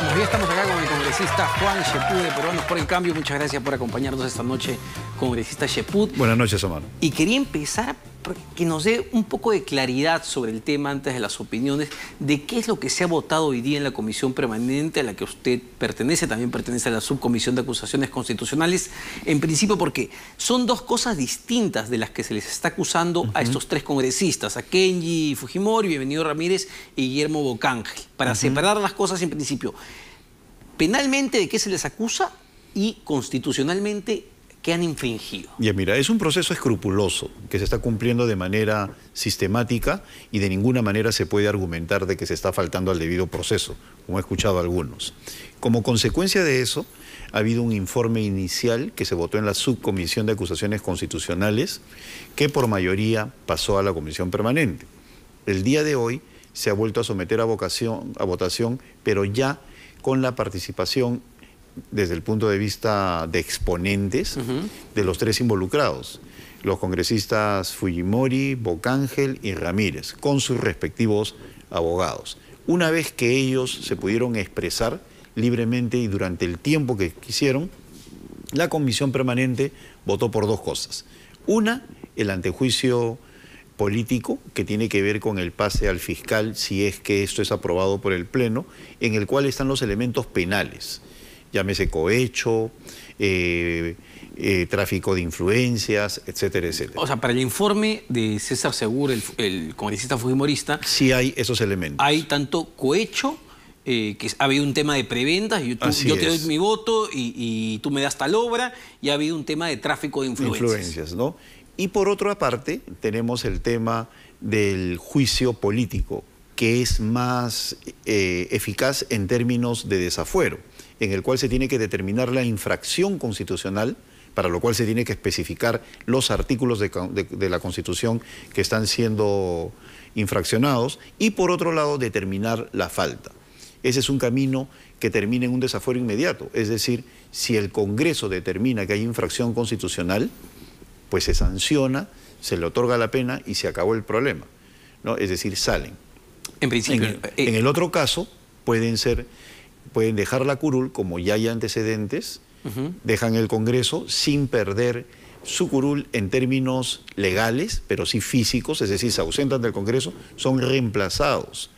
Ya estamos acá con el congresista Juan Cheput de Peruanos por el Cambio. Muchas gracias por acompañarnos esta noche, congresista Cheput. Buenas noches, Omar. Y quería empezar que nos dé un poco de claridad sobre el tema antes de las opiniones de qué es lo que se ha votado hoy día en la comisión permanente a la que usted pertenece, también pertenece a la subcomisión de acusaciones constitucionales, en principio porque son dos cosas distintas de las que se les está acusando a estos tres congresistas, a Kenji Fujimori, Bienvenido Ramírez y Guillermo Bocángel, para separar las cosas en principio. Penalmente, ¿de qué se les acusa? Y constitucionalmente, ¿qué han infringido? Ya mira, es un proceso escrupuloso que se está cumpliendo de manera sistemática y de ninguna manera se puede argumentar de que se está faltando al debido proceso, como he escuchado a algunos. Como consecuencia de eso, ha habido un informe inicial que se votó en la subcomisión de acusaciones constitucionales que por mayoría pasó a la comisión permanente. El día de hoy se ha vuelto a someter a votación, pero ya con la participación desde el punto de vista de exponentes de los tres involucrados, los congresistas Fujimori, Bocángel y Ramírez, con sus respectivos abogados. Una vez que ellos se pudieron expresar libremente y durante el tiempo que quisieron, la comisión permanente votó por dos cosas. Una, el antejuicio político que tiene que ver con el pase al fiscal si es que esto es aprobado por el Pleno, en el cual están los elementos penales. Llámese cohecho, tráfico de influencias, etcétera, etcétera. O sea, para el informe de César Segura, el congresista fujimorista, sí hay esos elementos. Hay tanto cohecho, que ha habido un tema de preventas, yo te doy mi voto y tú me das tal obra, y ha habido un tema de tráfico de influencias. ¿No? Y por otra parte, tenemos el tema del juicio político, que es más eficaz en términos de desafuero, en el cual se tiene que determinar la infracción constitucional, para lo cual se tiene que especificar los artículos de la Constitución que están siendo infraccionados, y por otro lado determinar la falta. Ese es un camino que termina en un desafuero inmediato, es decir, si el Congreso determina que hay infracción constitucional, pues se sanciona, se le otorga la pena y se acabó el problema, ¿no? Es decir, salen. En principio. En el otro caso, pueden dejar la curul, como ya hay antecedentes, dejan el Congreso sin perder su curul en términos legales, pero sí físicos, es decir, se ausentan del Congreso, son reemplazados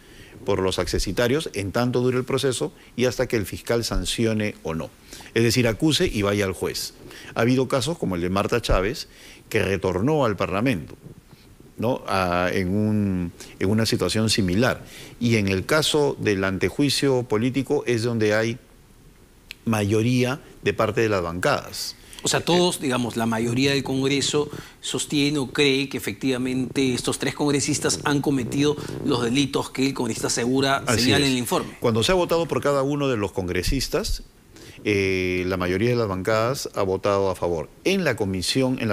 por los accesitarios en tanto dure el proceso y hasta que el fiscal sancione o no. Es decir, acuse y vaya al juez. Ha habido casos como el de Marta Chávez, que retornó al Parlamento, ¿no? en una situación similar. Y en el caso del antejuicio político es donde hay mayoría de parte de las bancadas. O sea, todos, digamos, la mayoría del Congreso sostiene o cree que efectivamente estos tres congresistas han cometido los delitos que el congresista Segura señala en el informe. Cuando se ha votado por cada uno de los congresistas, la mayoría de las bancadas ha votado a favor. En la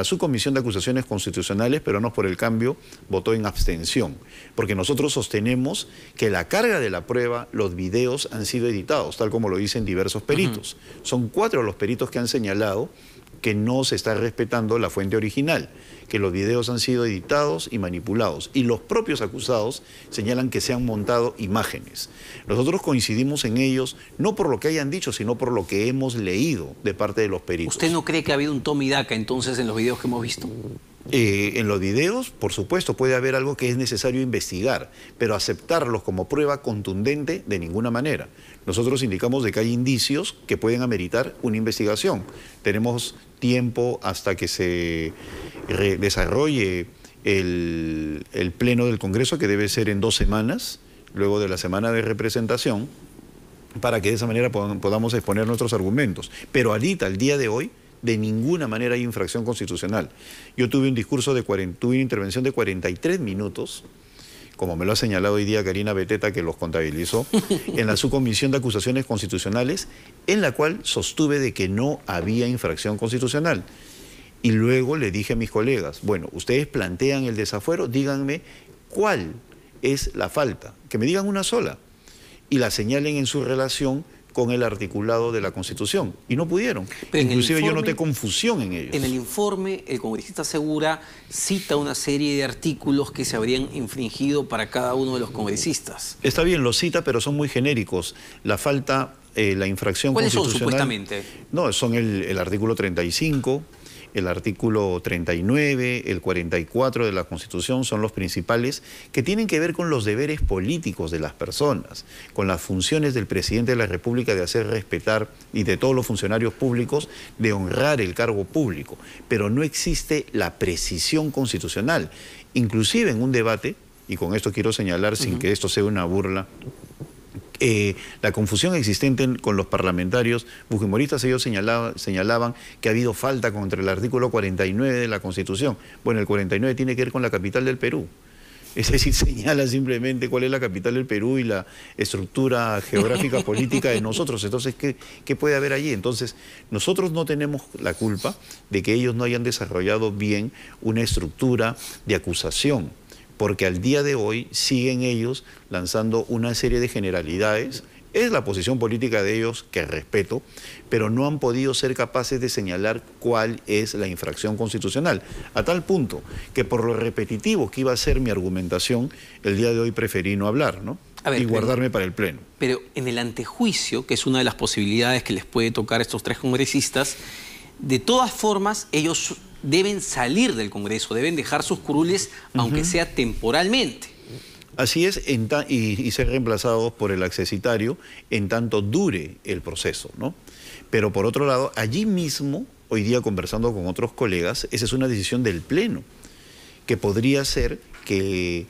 subcomisión de acusaciones constitucionales, Peruanos por el Cambio votó en abstención, porque nosotros sostenemos que la carga de la prueba, los videos han sido editados, tal como lo dicen diversos peritos. Son 4 los peritos que han señalado que no se está respetando la fuente original, que los videos han sido editados y manipulados, y los propios acusados señalan que se han montado imágenes. Nosotros coincidimos en ellos, no por lo que hayan dicho, sino por lo que hemos leído de parte de los peritos. ¿Usted no cree que ha habido un toma y daca entonces en los videos que hemos visto? En los videos, por supuesto, puede haber algo que es necesario investigar, pero aceptarlos como prueba contundente de ninguna manera. Nosotros indicamos de que hay indicios que pueden ameritar una investigación. Tenemos tiempo hasta que se desarrolle el pleno del Congreso, que debe ser en 2 semanas, luego de la semana de representación, para que de esa manera podamos exponer nuestros argumentos. Pero ahorita, al día de hoy, de ninguna manera hay infracción constitucional. Yo tuve una intervención de 43 minutos, como me lo ha señalado hoy día Karina Beteta, que los contabilizó, en la subcomisión de acusaciones constitucionales, en la cual sostuve de que no había infracción constitucional. Y luego le dije a mis colegas, bueno, ustedes plantean el desafuero, díganme cuál es la falta, que me digan una sola, y la señalen en su relación con el articulado de la Constitución, y no pudieron. Pero inclusive yo noté confusión en ellos. En el informe, el congresista Segura cita una serie de artículos que se habrían infringido para cada uno de los congresistas. Está bien, lo cita, pero son muy genéricos. La falta la infracción ¿Cuáles son constitucional... supuestamente? No, son el artículo 35, el artículo 39, el 44 de la Constitución son los principales, que tienen que ver con los deberes políticos de las personas, con las funciones del presidente de la República de hacer respetar, y de todos los funcionarios públicos, de honrar el cargo público. Pero no existe la precisión constitucional. Inclusive en un debate, y con esto quiero señalar, sin que esto sea una burla, la confusión existente con los parlamentarios fujimoristas, ellos señalaban que ha habido falta contra el artículo 49 de la Constitución. Bueno, el 49 tiene que ver con la capital del Perú. Es decir, señala simplemente cuál es la capital del Perú y la estructura geográfica política de nosotros. Entonces, ¿qué puede haber allí? Entonces, nosotros no tenemos la culpa de que ellos no hayan desarrollado bien una estructura de acusación, porque al día de hoy siguen ellos lanzando una serie de generalidades. Es la posición política de ellos, que respeto, pero no han podido ser capaces de señalar cuál es la infracción constitucional. A tal punto que por lo repetitivo que iba a ser mi argumentación, el día de hoy preferí no hablar, ¿no? Y guardarme para el pleno. Pero en el antejuicio, que es una de las posibilidades que les puede tocar a estos tres congresistas, de todas formas, ellos deben salir del Congreso, deben dejar sus curules, aunque sea temporalmente. Así es, y ser reemplazados por el accesitario en tanto dure el proceso, ¿no? Pero por otro lado, allí mismo, hoy día conversando con otros colegas, esa es una decisión del Pleno, que podría ser que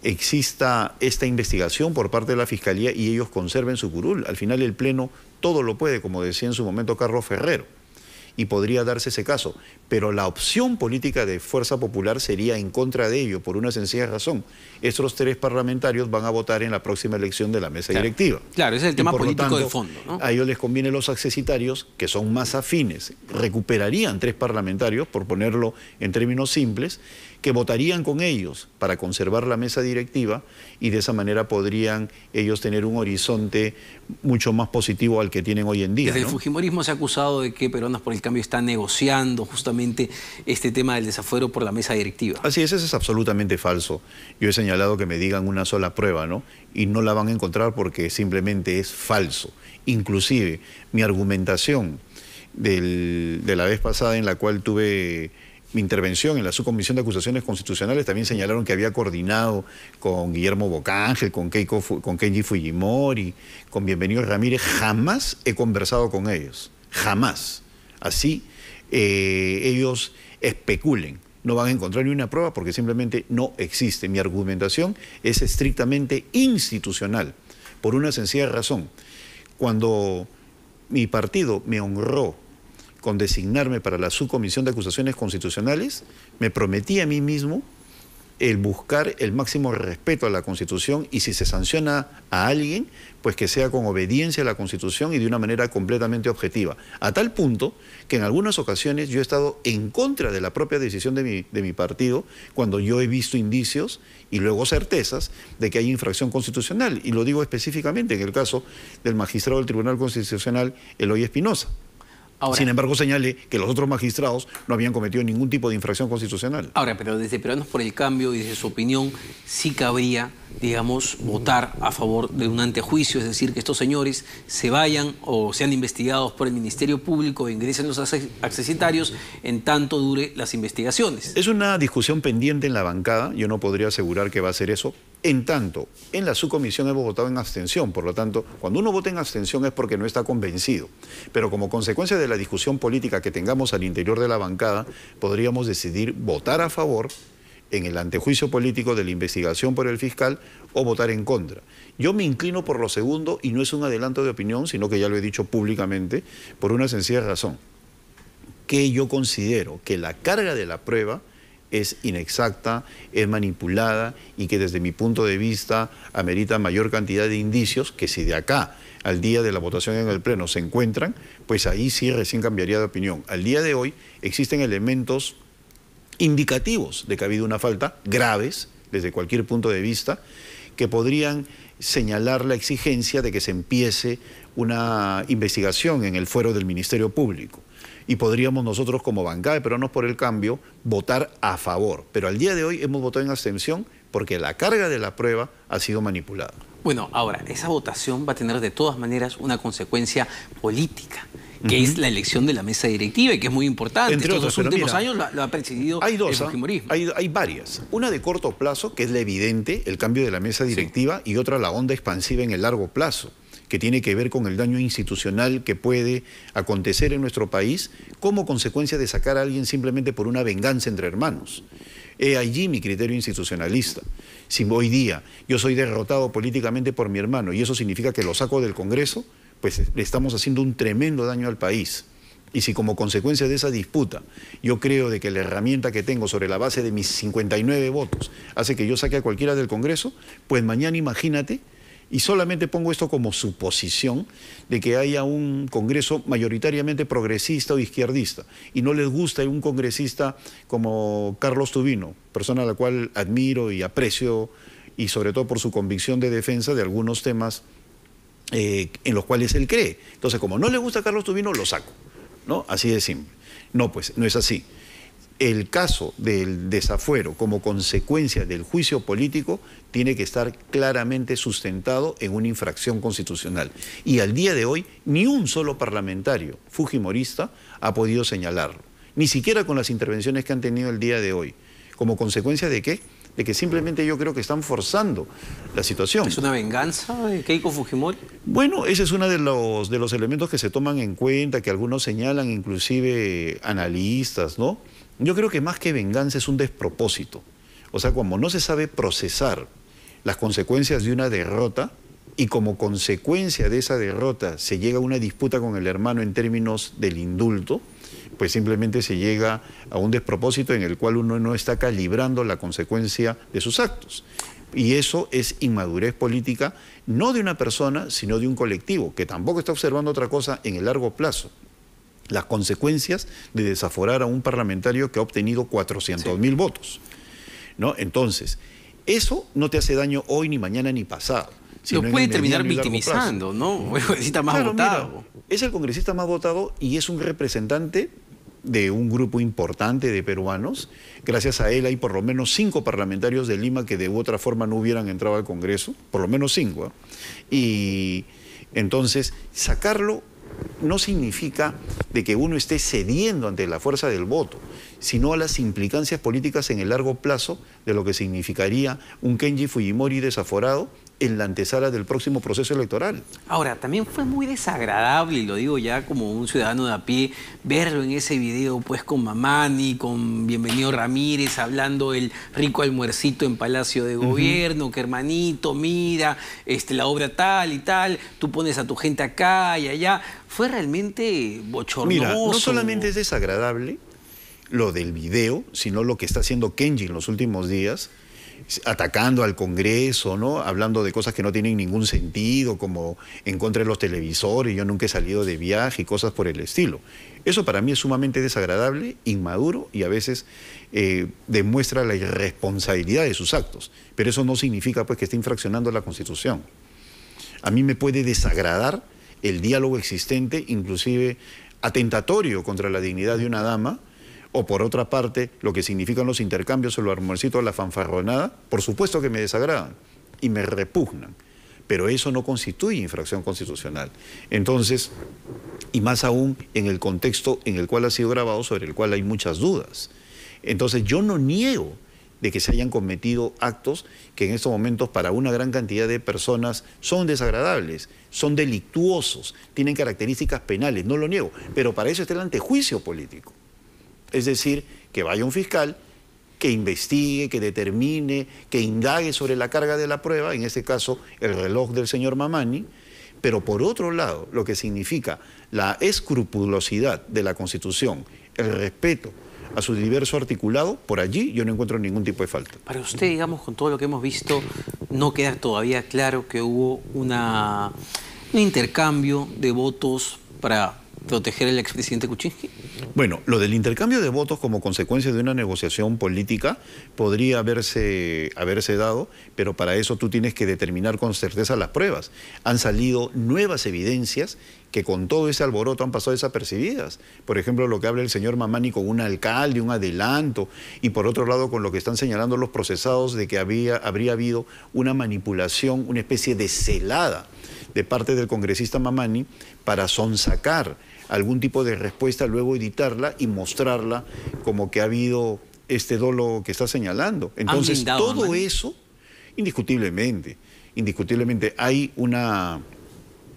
exista esta investigación por parte de la Fiscalía y ellos conserven su curul. Al final el Pleno todo lo puede, como decía en su momento Carlos Ferrero, y podría darse ese caso, pero la opción política de Fuerza Popular sería en contra de ello, por una sencilla razón. Estos tres parlamentarios van a votar en la próxima elección de la mesa directiva. Claro, ese es el tema político de fondo, ¿no? A ellos les conviene los accesitarios, que son más afines, recuperarían tres parlamentarios, por ponerlo en términos simples, que votarían con ellos para conservar la mesa directiva, y de esa manera podrían ellos tener un horizonte mucho más positivo al que tienen hoy en día. Desde el fujimorismo se ha acusado de que Peronas por el Cambio está negociando justamente este tema del desafuero por la mesa directiva. Así es, eso es absolutamente falso. Yo he señalado que me digan una sola prueba, ¿no? Y no la van a encontrar porque simplemente es falso. Inclusive, mi argumentación de la vez pasada, en la cual tuve mi intervención en la Subcomisión de Acusaciones Constitucionales, también señalaron que había coordinado con Guillermo Bocángel, con Kenji Fujimori, con Bienvenido Ramírez. Jamás he conversado con ellos, jamás. Así ellos especulen, no van a encontrar ni una prueba porque simplemente no existe. Mi argumentación es estrictamente institucional, por una sencilla razón. Cuando mi partido me honró con designarme para la Subcomisión de Acusaciones Constitucionales, me prometí a mí mismo el buscar el máximo respeto a la Constitución, y si se sanciona a alguien, pues que sea con obediencia a la Constitución y de una manera completamente objetiva. A tal punto que en algunas ocasiones yo he estado en contra de la propia decisión de mi partido, cuando yo he visto indicios y luego certezas de que hay infracción constitucional. Y lo digo específicamente en el caso del magistrado del Tribunal Constitucional, Eloy Espinosa. Ahora, sin embargo, señale que los otros magistrados no habían cometido ningún tipo de infracción constitucional. Ahora, pero desde Peruanos por el Cambio y desde su opinión, sí cabría, digamos, votar a favor de un antejuicio, es decir, que estos señores se vayan o sean investigados por el Ministerio Público e ingresen los accesitarios en tanto dure las investigaciones. Es una discusión pendiente en la bancada, yo no podría asegurar que va a ser eso. En tanto, en la subcomisión hemos votado en abstención, por lo tanto, cuando uno vota en abstención es porque no está convencido. Pero como consecuencia de la discusión política que tengamos al interior de la bancada, podríamos decidir votar a favor en el antejuicio político de la investigación por el fiscal o votar en contra. Yo me inclino por lo segundo, y no es un adelanto de opinión, sino que ya lo he dicho públicamente, por una sencilla razón, que yo considero que la carga de la prueba es inexacta, es manipulada, y que desde mi punto de vista amerita mayor cantidad de indicios, que si de acá al día de la votación en el Pleno se encuentran, pues ahí sí recién cambiaría de opinión. Al día de hoy existen elementos indicativos de que ha habido una falta, graves desde cualquier punto de vista, que podrían señalar la exigencia de que se empiece una investigación en el fuero del Ministerio Público. Y podríamos nosotros, como bancada de Peruanos por el Cambio, votar a favor. Pero al día de hoy hemos votado en abstención porque la carga de la prueba ha sido manipulada. Bueno, ahora, esa votación va a tener de todas maneras una consecuencia política, que es la elección de la mesa directiva y que es muy importante. Entre otros, los últimos años lo ha presidido el fujimorismo. Hay varias. Una de corto plazo, que es la evidente, el cambio de la mesa directiva, y otra la onda expansiva en el largo plazo, que tiene que ver con el daño institucional que puede acontecer en nuestro país como consecuencia de sacar a alguien simplemente por una venganza entre hermanos. He allí mi criterio institucionalista. Si hoy día yo soy derrotado políticamente por mi hermano y eso significa que lo saco del Congreso, pues le estamos haciendo un tremendo daño al país. Y si como consecuencia de esa disputa yo creo de que la herramienta que tengo sobre la base de mis 59 votos hace que yo saque a cualquiera del Congreso, pues mañana imagínate, y solamente pongo esto como suposición, de que haya un Congreso mayoritariamente progresista o izquierdista, y no les gusta un congresista como Carlos Tubino, persona a la cual admiro y aprecio, y sobre todo por su convicción de defensa de algunos temas en los cuales él cree. Entonces, como no le gusta a Carlos Tubino, lo saco, ¿no? Así de simple. No, pues, no es así. El caso del desafuero como consecuencia del juicio político tiene que estar claramente sustentado en una infracción constitucional. Y al día de hoy, ni un solo parlamentario fujimorista ha podido señalarlo. Ni siquiera con las intervenciones que han tenido el día de hoy. ¿Como consecuencia de qué? De que simplemente yo creo que están forzando la situación. ¿Es una venganza de Keiko Fujimori? Bueno, ese es uno de los elementos que se toman en cuenta, que algunos señalan, inclusive analistas, ¿no? Yo creo que más que venganza es un despropósito. O sea, como no se sabe procesar las consecuencias de una derrota y como consecuencia de esa derrota se llega a una disputa con el hermano en términos del indulto, pues simplemente se llega a un despropósito en el cual uno no está calibrando la consecuencia de sus actos. Y eso es inmadurez política, no de una persona, sino de un colectivo, que tampoco está observando otra cosa en el largo plazo. Las consecuencias de desaforar a un parlamentario que ha obtenido 400.000 votos, ¿no? Entonces, eso no te hace daño hoy, ni mañana, ni pasado. Lo puede terminar victimizando, ¿no? El congresista más votado. Mira, es el congresista más votado y es un representante de un grupo importante de peruanos. Gracias a él hay por lo menos 5 parlamentarios de Lima que de otra forma no hubieran entrado al Congreso, por lo menos 5. Y entonces, sacarlo no significa de que uno esté cediendo ante la fuerza del voto, sino a las implicancias políticas en el largo plazo de lo que significaría un Kenji Fujimori desaforado en la antesala del próximo proceso electoral. Ahora, también fue muy desagradable, y lo digo ya como un ciudadano de a pie, verlo en ese video pues con Mamani, con Bienvenido Ramírez, hablando el rico almuercito en Palacio de Gobierno, que hermanito, mira, la obra tal y tal, tú pones a tu gente acá y allá. Fue realmente bochornoso. Mira, no solamente es desagradable lo del video, sino lo que está haciendo Kenji en los últimos días, atacando al Congreso, ¿no? Hablando de cosas que no tienen ningún sentido, como en contra de los televisores, yo nunca he salido de viaje y cosas por el estilo. Eso para mí es sumamente desagradable, inmaduro y a veces demuestra la irresponsabilidad de sus actos. Pero eso no significa pues que esté infraccionando la Constitución. A mí me puede desagradar el diálogo existente, inclusive atentatorio contra la dignidad de una dama, o por otra parte, lo que significan los intercambios o los almuercitos, la fanfarronada, por supuesto que me desagradan y me repugnan, pero eso no constituye infracción constitucional. Entonces, y más aún en el contexto en el cual ha sido grabado, sobre el cual hay muchas dudas. Entonces, yo no niego de que se hayan cometido actos que en estos momentos para una gran cantidad de personas son desagradables, son delictuosos, tienen características penales, no lo niego, pero para eso está el antejuicio político. Es decir, que vaya un fiscal, que investigue, que determine, que indague sobre la carga de la prueba, en este caso el reloj del señor Mamani, pero por otro lado, lo que significa la escrupulosidad de la Constitución, el respeto a su diverso articulado, por allí yo no encuentro ningún tipo de falta. Para usted, digamos, con todo lo que hemos visto, ¿no queda todavía claro que hubo un intercambio de votos para proteger al expresidente Kuczynski? Bueno, lo del intercambio de votos como consecuencia de una negociación política podría haberse dado, pero para eso tú tienes que determinar con certeza las pruebas. Han salido nuevas evidencias que con todo ese alboroto han pasado desapercibidas. Por ejemplo, lo que habla el señor Mamani con un alcalde, un adelanto, y por otro lado con lo que están señalando los procesados de que habría habido una manipulación, una especie de celada de parte del congresista Mamani para sonsacar algún tipo de respuesta, luego editarla y mostrarla como que ha habido este dolo que está señalando. Entonces, todo eso, indiscutiblemente, hay una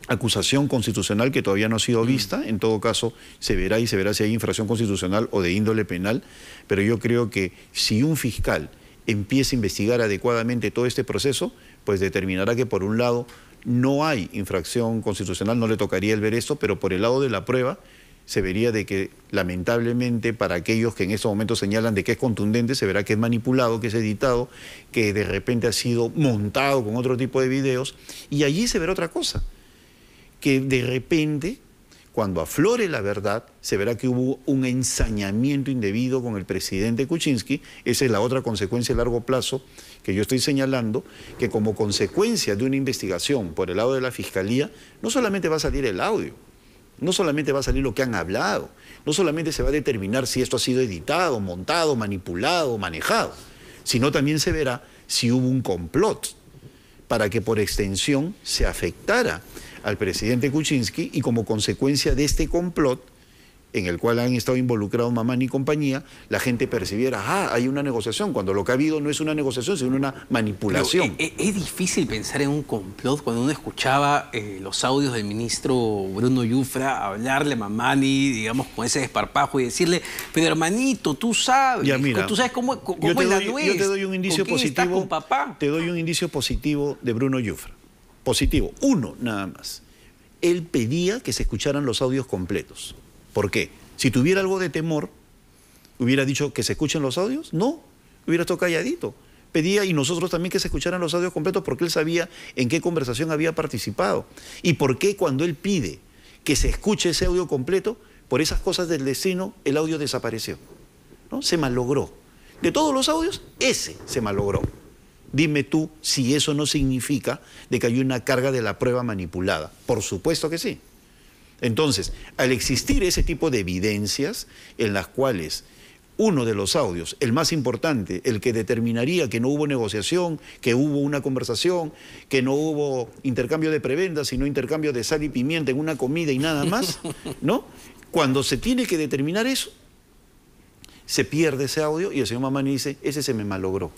acusación constitucional que todavía no ha sido vista. En todo caso, se verá si hay infracción constitucional o de índole penal, pero yo creo que si un fiscal empieza a investigar adecuadamente todo este proceso, pues determinará que por un lado no hay infracción constitucional, no le tocaría el ver esto, pero por el lado de la prueba se vería de que lamentablemente para aquellos que en estos momentos señalan de que es contundente, se verá que es manipulado, que es editado, que de repente ha sido montado con otro tipo de videos, y allí se verá otra cosa, que de repente, cuando aflore la verdad, se verá que hubo un ensañamiento indebido con el presidente Kuczynski. Esa es la otra consecuencia a largo plazo que yo estoy señalando, que como consecuencia de una investigación por el lado de la Fiscalía, no solamente va a salir el audio, no solamente va a salir lo que han hablado, no solamente se va a determinar si esto ha sido editado, montado, manipulado, manejado, sino también se verá si hubo un complot para que por extensión se afectara al presidente Kuczynski y como consecuencia de este complot en el cual han estado involucrados Mamani y compañía, la gente percibiera, hay una negociación, cuando lo que ha habido no es una negociación, sino una manipulación. Pero es difícil pensar en un complot cuando uno escuchaba los audios del ministro Bruno Yufra hablarle a Mamani, digamos, con ese desparpajo y decirle, pero hermanito, tú sabes, ya, mira, tú sabes cómo es la nuez. Yo te doy un indicio positivo. Con papá? Te doy un indicio positivo de Bruno Yufra. Positivo, uno nada más. Él pedía que se escucharan los audios completos. ¿Por qué? Si tuviera algo de temor, ¿hubiera dicho que se escuchen los audios? No, hubiera estado calladito. Pedía, y nosotros también, que se escucharan los audios completos porque él sabía en qué conversación había participado. Y por qué cuando él pide que se escuche ese audio completo, por esas cosas del destino, el audio desapareció, ¿no? Se malogró. De todos los audios, ese se malogró. Dime tú si eso no significa de que hay una carga de la prueba manipulada. Por supuesto que sí. Entonces, al existir ese tipo de evidencias en las cuales uno de los audios, el más importante, el que determinaría que no hubo negociación, que hubo una conversación, que no hubo intercambio de prebendas, sino intercambio de sal y pimienta en una comida y nada más, ¿no? Cuando se tiene que determinar eso, se pierde ese audio y el señor Mamani dice, ese se me malogró.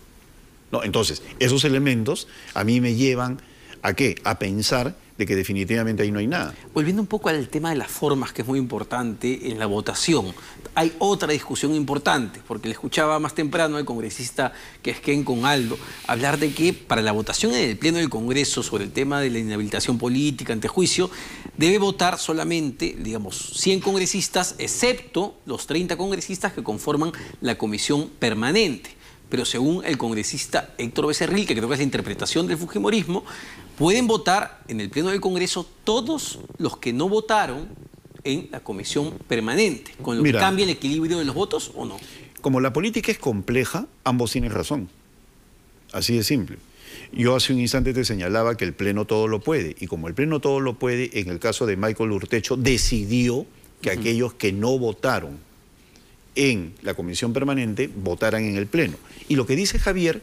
No, entonces, esos elementos a mí me llevan ¿a qué? A pensar de que definitivamente ahí no hay nada. Volviendo un poco al tema de las formas, que es muy importante en la votación, hay otra discusión importante, porque le escuchaba más temprano al congresista Quesquén con Aldo hablar de que para la votación en el Pleno del Congreso sobre el tema de la inhabilitación política ante juicio, debe votar solamente, digamos, 100 congresistas, excepto los 30 congresistas que conforman la comisión permanente. Pero según el congresista Héctor Becerril, que creo que es la interpretación del fujimorismo, pueden votar en el Pleno del Congreso todos los que no votaron en la comisión permanente, con lo que cambia el equilibrio de los votos, ¿o no? Como la política es compleja, ambos tienen razón. Así de simple. Yo hace un instante te señalaba que el Pleno todo lo puede, y como el Pleno todo lo puede, en el caso de Michael Urtecho, decidió que aquellos que no votaron en la comisión permanente votaran en el Pleno. Y lo que dice Javier,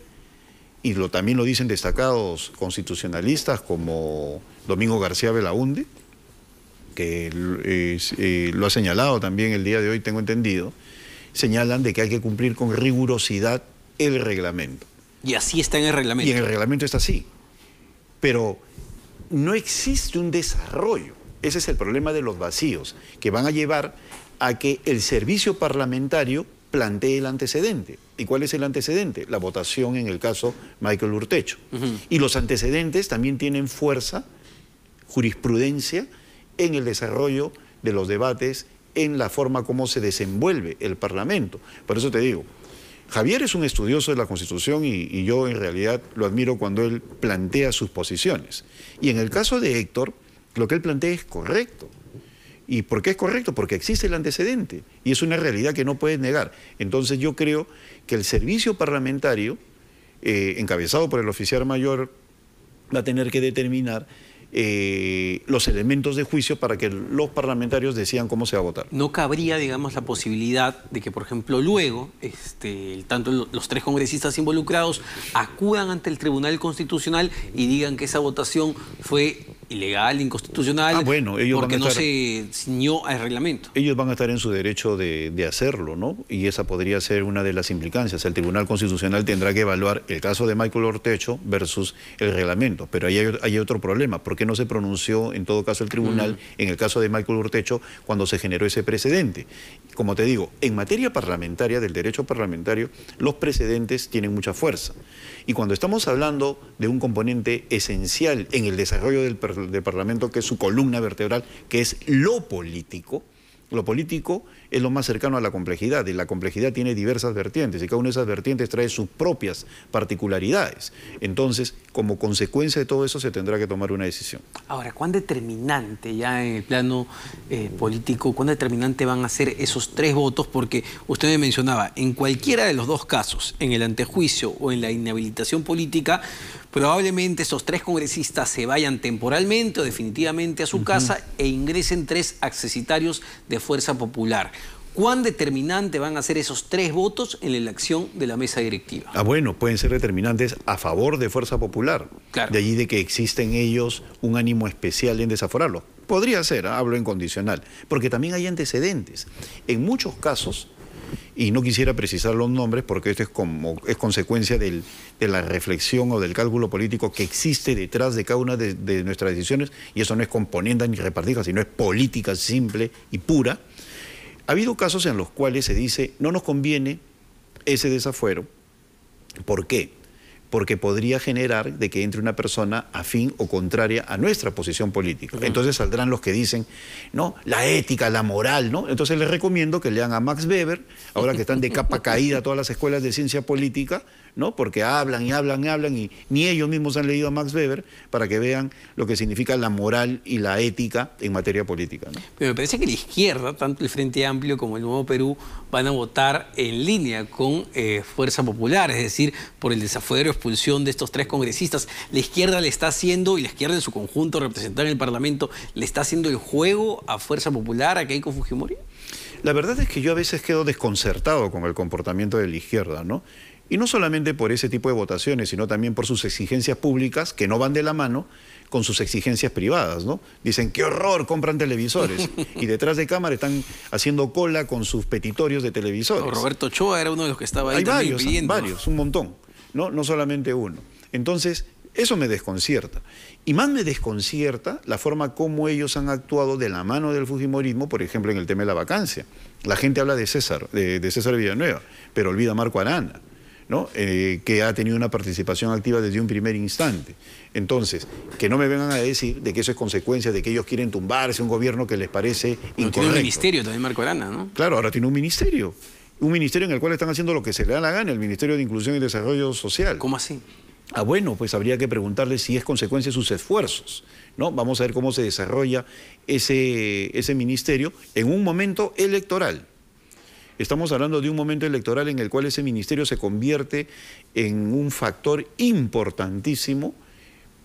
y también lo dicen destacados constitucionalistas como Domingo García Belaúnde, que lo ha señalado también el día de hoy, tengo entendido, señalan de que hay que cumplir con rigurosidad el reglamento. Y así está en el reglamento. Y en el reglamento está así. Pero no existe un desarrollo. Ese es el problema de los vacíos, que van a llevar a que el servicio parlamentario plantee el antecedente. ¿Y cuál es el antecedente? La votación en el caso Michael Urtecho. Y los antecedentes también tienen fuerza, jurisprudencia, en el desarrollo de los debates, en la forma como se desenvuelve el Parlamento. Por eso te digo, Javier es un estudioso de la Constitución y yo en realidad lo admiro cuando él plantea sus posiciones. Y en el caso de Héctor, lo que él plantea es correcto. ¿Y por qué es correcto? Porque existe el antecedente y es una realidad que no puedes negar. Entonces yo creo que el servicio parlamentario, encabezado por el oficial mayor, va a tener que determinar los elementos de juicio para que los parlamentarios decidan cómo se va a votar. ¿No cabría, digamos, la posibilidad de que, por ejemplo, luego, tanto los 3 congresistas involucrados acudan ante el Tribunal Constitucional y digan que esa votación fue ilegal, inconstitucional, bueno, ellos porque van a no se ciñó al reglamento? Ellos van a estar en su derecho de hacerlo, ¿no? Y esa podría ser una de las implicancias. El Tribunal Constitucional tendrá que evaluar el caso de Michael Ortecho versus el reglamento. Pero ahí hay otro problema. ¿Por qué no se pronunció, en todo caso, el tribunal en el caso de Michael Ortecho cuando se generó ese precedente? Como te digo, en materia parlamentaria, del derecho parlamentario, los precedentes tienen mucha fuerza. Y cuando estamos hablando de un componente esencial en el desarrollo del Parlamento, que es su columna vertebral, que es lo político es lo más cercano a la complejidad, y la complejidad tiene diversas vertientes, y cada una de esas vertientes trae sus propias particularidades. Entonces, como consecuencia de todo eso, se tendrá que tomar una decisión. Ahora, ¿cuán determinante ya en el plano político, cuán determinante van a ser esos 3 votos? Porque usted me mencionaba, en cualquiera de los 2 casos, en el antejuicio o en la inhabilitación política, probablemente esos 3 congresistas se vayan temporalmente o definitivamente a su casa e ingresen 3 accesitarios de Fuerza Popular. ¿Cuán determinante van a ser esos 3 votos en la elección de la mesa directiva? Bueno, pueden ser determinantes a favor de Fuerza Popular. Claro. De allí de que existe en ellos un ánimo especial en desaforarlo. Podría ser, hablo en condicional, porque también hay antecedentes. En muchos casos, y no quisiera precisar los nombres porque esto es consecuencia de la reflexión o del cálculo político que existe detrás de cada una de nuestras decisiones, y eso no es componenda ni repartija, sino es política simple y pura. Ha habido casos en los cuales se dice, no nos conviene ese desafuero. ¿Por qué? Porque podría generar de que entre una persona afín o contraria a nuestra posición política. Entonces saldrán los que dicen, no, la ética, la moral, ¿no? Entonces les recomiendo que lean a Max Weber, ahora que están de capa caída todas las escuelas de ciencia política, ¿no? Porque hablan y hablan y hablan, y ni ellos mismos han leído a Max Weber, para que vean lo que significa la moral y la ética en materia política, ¿no? Pero me parece que la izquierda, tanto el Frente Amplio como el Nuevo Perú, van a votar en línea con Fuerza Popular, es decir, por el desafuero, expulsión de estos 3 congresistas. La izquierda le está haciendo, y la izquierda en su conjunto representada en el Parlamento, le está haciendo el juego a Fuerza Popular, a Keiko Fujimori. La verdad es que yo a veces quedo desconcertado con el comportamiento de la izquierda, ¿no? Y no solamente por ese tipo de votaciones, sino también por sus exigencias públicas, que no van de la mano con sus exigencias privadas, ¿no? Dicen, ¡qué horror! Compran televisores. Y detrás de cámara están haciendo cola con sus petitorios de televisores. Roberto Ochoa era uno de los que estaba ahí también pidiendo. Hay varios, un montón, no solamente uno. Entonces, eso me desconcierta. Y más me desconcierta la forma como ellos han actuado de la mano del fujimorismo, por ejemplo, en el tema de la vacancia. La gente habla de César Villanueva, pero olvida a Marco Arana, ¿no? Que ha tenido una participación activa desde un primer instante. Entonces, que no me vengan a decir de que eso es consecuencia de que ellos quieren tumbarse un gobierno que les parece incorrecto. Tiene un ministerio también Marco Arana, ¿no? Claro, ahora tiene un ministerio en el cual están haciendo lo que se le da la gana, el Ministerio de Inclusión y Desarrollo Social. ¿Cómo así? Bueno, pues habría que preguntarle si es consecuencia de sus esfuerzos, ¿no? Vamos a ver cómo se desarrolla ese ministerio en un momento electoral. Estamos hablando de un momento electoral en el cual ese ministerio se convierte en un factor importantísimo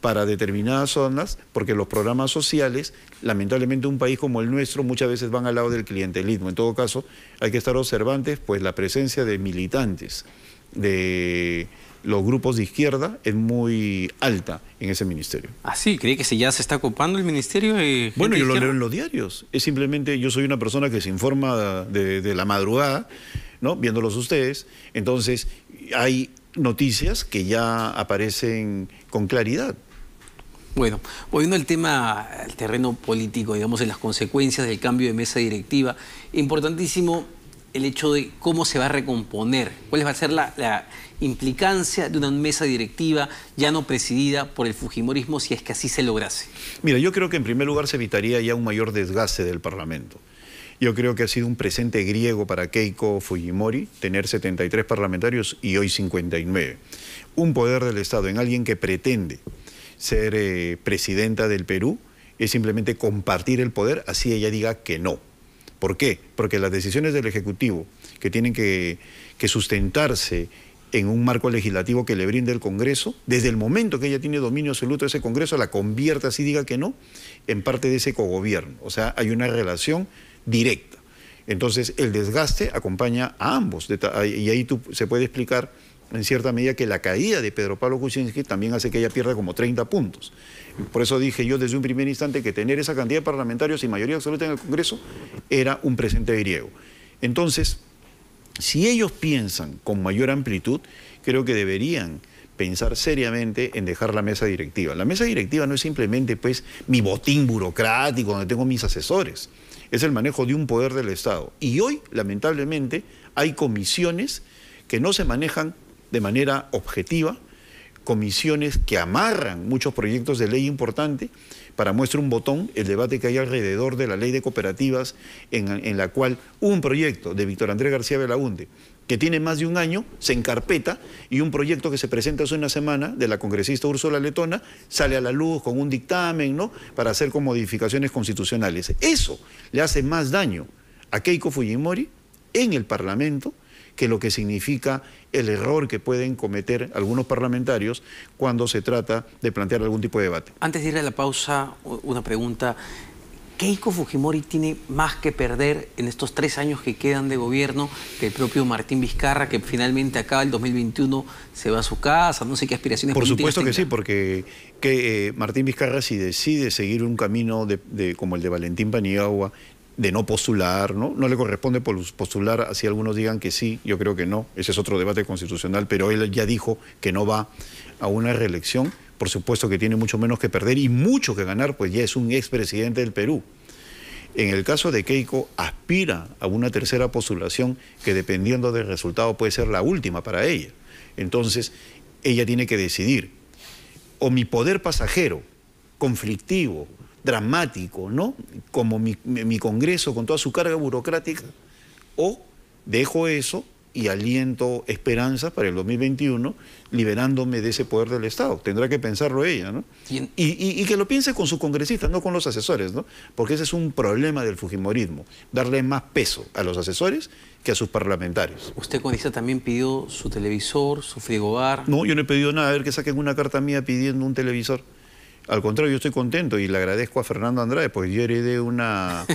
para determinadas zonas, porque los programas sociales, lamentablemente un país como el nuestro, muchas veces van al lado del clientelismo. En todo caso, hay que estar observantes, pues la presencia de militantes de los grupos de izquierda es muy alta en ese ministerio. ¿Ah, sí? ¿Cree que ya se está ocupando el ministerio? Bueno, yo lo leo en los diarios. Es simplemente, yo soy una persona que se informa de la madrugada, ¿no? Viéndolos ustedes. Entonces, hay noticias que ya aparecen con claridad. Bueno, volviendo al tema, al terreno político, digamos, en las consecuencias del cambio de mesa directiva, importantísimo el hecho de cómo se va a recomponer, cuál va a ser la implicancia de una mesa directiva ya no presidida por el fujimorismo si es que así se lograse. Mira, yo creo que en primer lugar se evitaría ya un mayor desgaste del Parlamento. Yo creo que ha sido un presente griego para Keiko Fujimori tener 73 parlamentarios y hoy 59. Un poder del Estado en alguien que pretende ser presidenta del Perú es simplemente compartir el poder, así ella diga que no. ¿Por qué? Porque las decisiones del Ejecutivo, que tienen que sustentarse en un marco legislativo que le brinde el Congreso, desde el momento que ella tiene dominio absoluto de ese Congreso, la convierte, así diga que no, en parte de ese cogobierno. O sea, hay una relación directa. Entonces, el desgaste acompaña a ambos. Y ahí se puede explicar, en cierta medida, que la caída de Pedro Pablo Kuczynski también hace que ella pierda como 30 puntos. Por eso dije yo desde un primer instante que tener esa cantidad de parlamentarios y mayoría absoluta en el Congreso era un presente griego. Entonces, si ellos piensan con mayor amplitud, creo que deberían pensar seriamente en dejar la mesa directiva. La mesa directiva no es simplemente pues mi botín burocrático donde tengo mis asesores, es el manejo de un poder del Estado. Y hoy, lamentablemente, hay comisiones que no se manejan de manera objetiva, comisiones que amarran muchos proyectos de ley importantes. Para muestra un botón, el debate que hay alrededor de la ley de cooperativas, en la cual un proyecto de Víctor Andrés García Belaúnde, que tiene más de un año, se encarpeta, y un proyecto que se presenta hace una semana de la congresista Úrsula Letona sale a la luz con un dictamen, ¿no?, para hacer con modificaciones constitucionales. Eso le hace más daño a Keiko Fujimori en el Parlamento que lo que significa el error que pueden cometer algunos parlamentarios cuando se trata de plantear algún tipo de debate. Antes de ir a la pausa, una pregunta. ¿Keiko Fujimori tiene más que perder en estos 3 años que quedan de gobierno que el propio Martín Vizcarra, que finalmente acaba el 2021, se va a su casa? No sé qué aspiraciones Por políticas supuesto que tenga. sí, porque Martín Vizcarra, si decide seguir un camino como el de Valentín Paniagua, de no postular, ¿no? No le corresponde postular, así algunos digan que sí, yo creo que no, ese es otro debate constitucional, pero él ya dijo que no va a una reelección. Por supuesto que tiene mucho menos que perder y mucho que ganar, pues ya es un expresidente del Perú. En el caso de Keiko, aspira a una tercera postulación que, dependiendo del resultado, puede ser la última para ella. Entonces, ella tiene que decidir, o mi poder pasajero, conflictivo, dramático, ¿no?, como mi Congreso con toda su carga burocrática, o dejo eso y aliento esperanza para el 2021, liberándome de ese poder del Estado. Tendrá que pensarlo ella, ¿no? Y que lo piense con sus congresistas, no con los asesores, ¿no? Porque ese es un problema del fujimorismo, darle más peso a los asesores que a sus parlamentarios. ¿Usted, congresista, también pidió su televisor, su frigobar? No, yo no he pedido nada. A ver que saquen una carta mía pidiendo un televisor. Al contrario, yo estoy contento y le agradezco a Fernando Andrade, porque yo heredé una...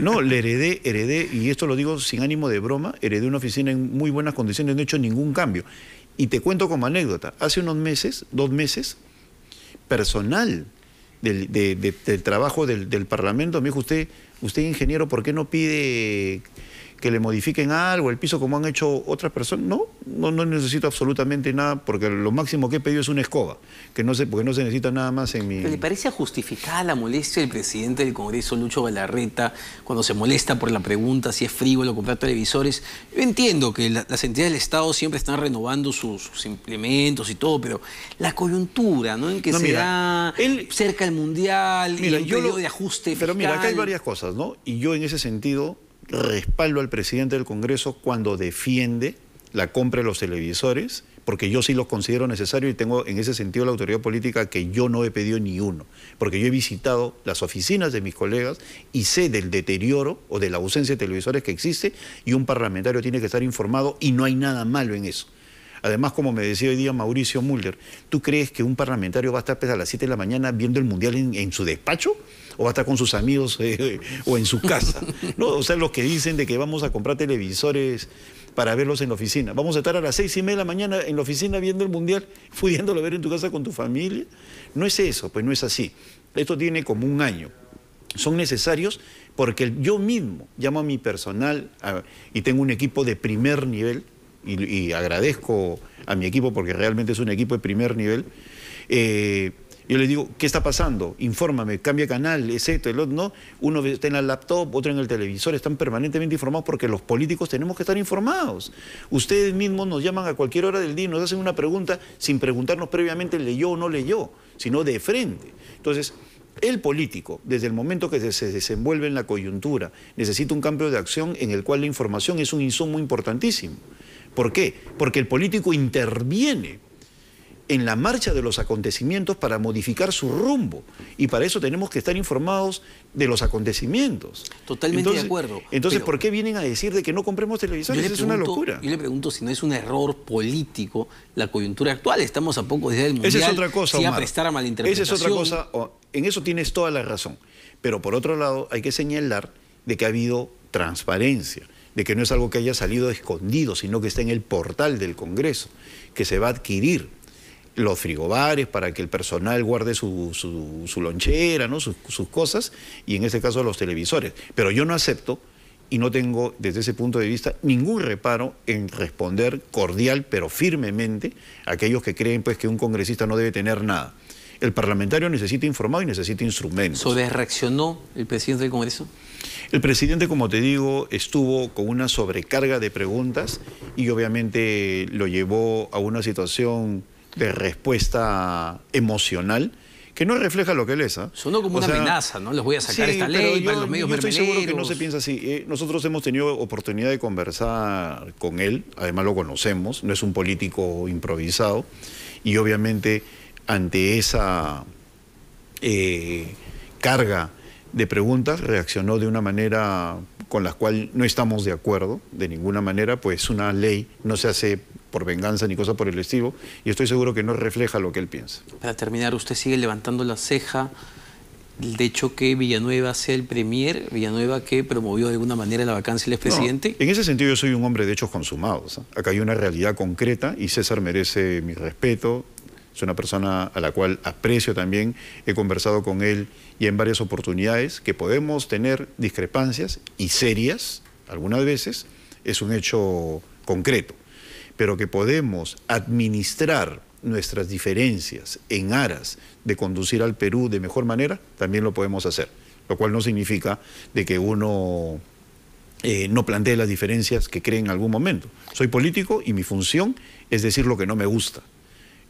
No, le heredé, y esto lo digo sin ánimo de broma, heredé una oficina en muy buenas condiciones, no he hecho ningún cambio. Y te cuento como anécdota, hace unos meses, 2 meses, personal del trabajo del Parlamento me dijo, usted ingeniero, ¿por qué no pide que le modifiquen algo, el piso, como han hecho otras personas? No necesito absolutamente nada, porque lo máximo que he pedido es una escoba, porque no se necesita nada más en mi... ¿Le parece justificada la molestia del presidente del Congreso, Lucho Galarreta, cuando se molesta por la pregunta si es frívolo comprar televisores? Yo entiendo que las entidades del Estado siempre están renovando sus implementos y todo, pero la coyuntura, ¿no?, en que se da cerca el Mundial, y un periodo de ajuste fiscal. Pero mira, acá hay varias cosas, ¿no? Y yo en ese sentido respaldo al presidente del Congreso cuando defiende la compra de los televisores, porque yo sí los considero necesarios y tengo en ese sentido la autoridad política que yo no he pedido ni uno, porque yo he visitado las oficinas de mis colegas y sé del deterioro o de la ausencia de televisores que existe, y un parlamentario tiene que estar informado y no hay nada malo en eso. Además, como me decía hoy día Mauricio Mulder, ¿tú crees que un parlamentario va a estar a las 7 de la mañana viendo el Mundial en su despacho? ¿O va a estar con sus amigos o en su casa? ¿No? O sea, los que dicen de que vamos a comprar televisores para verlos en la oficina. Vamos a estar a las 6:30 de la mañana en la oficina viendo el Mundial, pudiéndolo ver en tu casa con tu familia. No es eso, pues no es así. Esto tiene como un año. Son necesarios porque yo mismo llamo a mi personal y tengo un equipo de primer nivel, y agradezco a mi equipo porque realmente es un equipo de primer nivel. Yo les digo, ¿qué está pasando? Infórmame, cambia canal, etcétera, el otro, ¿no? Uno está en la laptop, otro en el televisor, están permanentemente informados porque los políticos tenemos que estar informados. Ustedes mismos nos llaman a cualquier hora del día y nos hacen una pregunta sin preguntarnos previamente leyó o no leyó, sino de frente. Entonces, el político, desde el momento que se desenvuelve en la coyuntura, necesita un cambio de acción en el cual la información es un insumo importantísimo. ¿Por qué? Porque el político interviene en la marcha de los acontecimientos para modificar su rumbo. Y para eso tenemos que estar informados de los acontecimientos. Totalmente de acuerdo. Entonces, pero ¿por qué vienen a decir de que no compremos televisores? Es una locura. Yo le pregunto si no es un error político la coyuntura actual. Estamos a pocos días del Mundial. Esa es otra cosa, sin Omar. prestar a malinterpretación. Esa es otra cosa. En eso tienes toda la razón. Pero por otro lado, hay que señalar de que ha habido transparencia, de que no es algo que haya salido escondido, sino que está en el portal del Congreso, que se va a adquirir los frigobares para que el personal guarde su lonchera, ¿no? sus cosas, y en este caso los televisores. Pero yo no acepto y no tengo desde ese punto de vista ningún reparo en responder cordial pero firmemente a aquellos que creen pues, que un congresista no debe tener nada. El parlamentario necesita informado y necesita instrumentos. ¿Sobre reaccionó el presidente del Congreso? El presidente, como te digo, estuvo con una sobrecarga de preguntas y obviamente lo llevó a una situación de respuesta emocional que no refleja lo que él es. Sonó como una amenaza, ¿no? Les voy a sacar esta ley para los medios mermeleros. Yo estoy seguro que no se piensa así. Nosotros hemos tenido oportunidad de conversar con él, además lo conocemos, no es un político improvisado y obviamente ante esa carga de preguntas reaccionó de una manera con la cual no estamos de acuerdo, de ninguna manera, pues una ley no se hace por venganza ni cosa por el estilo, y estoy seguro que no refleja lo que él piensa. Para terminar, usted sigue levantando la ceja del hecho que Villanueva sea el premier, Villanueva que promovió de alguna manera la vacancia del expresidente. No, en ese sentido yo soy un hombre de hechos consumados. Acá hay una realidad concreta y César merece mi respeto. Es una persona a la cual aprecio también, he conversado con él y en varias oportunidades, que podemos tener discrepancias y serias, algunas veces, es un hecho concreto, pero que podemos administrar nuestras diferencias en aras de conducir al Perú de mejor manera, también lo podemos hacer, lo cual no significa de que uno no plantee las diferencias que cree en algún momento. Soy político y mi función es decir lo que no me gusta.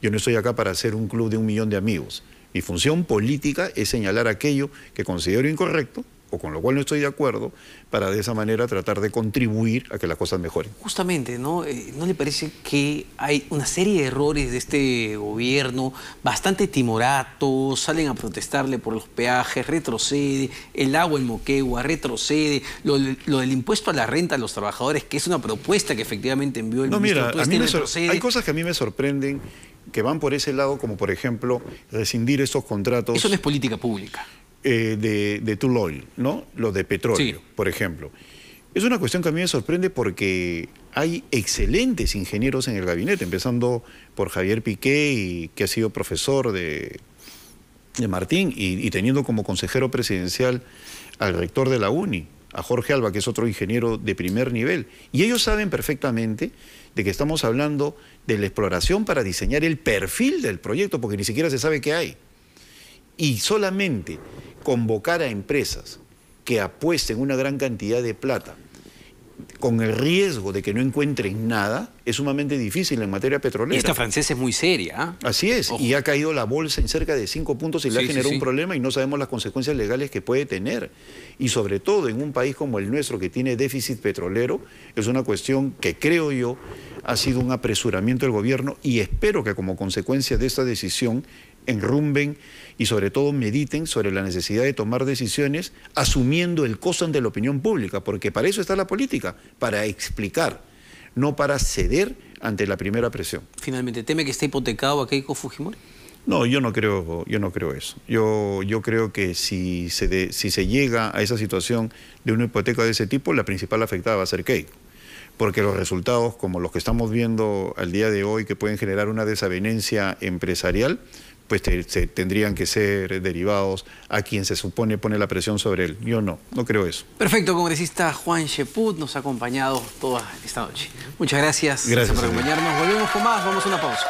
Yo no estoy acá para hacer un club de 1 millón de amigos. Mi función política es señalar aquello que considero incorrecto o con lo cual no estoy de acuerdo, para de esa manera tratar de contribuir a que las cosas mejoren. Justamente, ¿no? ¿No le parece que hay una serie de errores de este gobierno, bastante timoratos, salen a protestarle por los peajes, retrocede, el agua en Moquegua, retrocede, lo del impuesto a la renta a los trabajadores, que es una propuesta que efectivamente envió el ministro Tuesta, y retrocede? Hay cosas que a mí me sorprenden que van por ese lado, como por ejemplo rescindir estos contratos. Eso no es política pública. De Tullow, ¿no? Lo de petróleo, sí, por ejemplo. Es una cuestión que a mí me sorprende porque hay excelentes ingenieros en el gabinete, empezando por Javier Piqué, que ha sido profesor de Martín, y teniendo como consejero presidencial al rector de la UNI, a Jorge Alba, que es otro ingeniero de primer nivel. Y ellos saben perfectamente de que estamos hablando de la exploración para diseñar el perfil del proyecto, porque ni siquiera se sabe qué hay. Y solamente convocar a empresas que apuesten una gran cantidad de plata con el riesgo de que no encuentren nada es sumamente difícil en materia petrolera. Esta francesa es muy seria. Así es, y ha caído la bolsa en cerca de 5 puntos y le ha generado un problema y no sabemos las consecuencias legales que puede tener. Y sobre todo en un país como el nuestro que tiene déficit petrolero, es una cuestión que creo yo ha sido un apresuramiento del gobierno y espero que como consecuencia de esta decisión enrumben y sobre todo mediten sobre la necesidad de tomar decisiones asumiendo el costo ante la opinión pública, porque para eso está la política, para explicar, no para ceder ante la primera presión. Finalmente, ¿teme que esté hipotecado a Keiko Fujimori? No, yo no creo eso. Yo creo que si se llega a esa situación de una hipoteca de ese tipo, la principal afectada va a ser Keiko, porque los resultados como los que estamos viendo al día de hoy, que pueden generar una desavenencia empresarial, pues tendrían que ser derivados a quien se supone pone la presión sobre él. Yo no creo eso. Perfecto, congresista Juan Cheput nos ha acompañado toda esta noche. Muchas gracias. Gracias por acompañarnos. Volvemos con más, vamos a una pausa.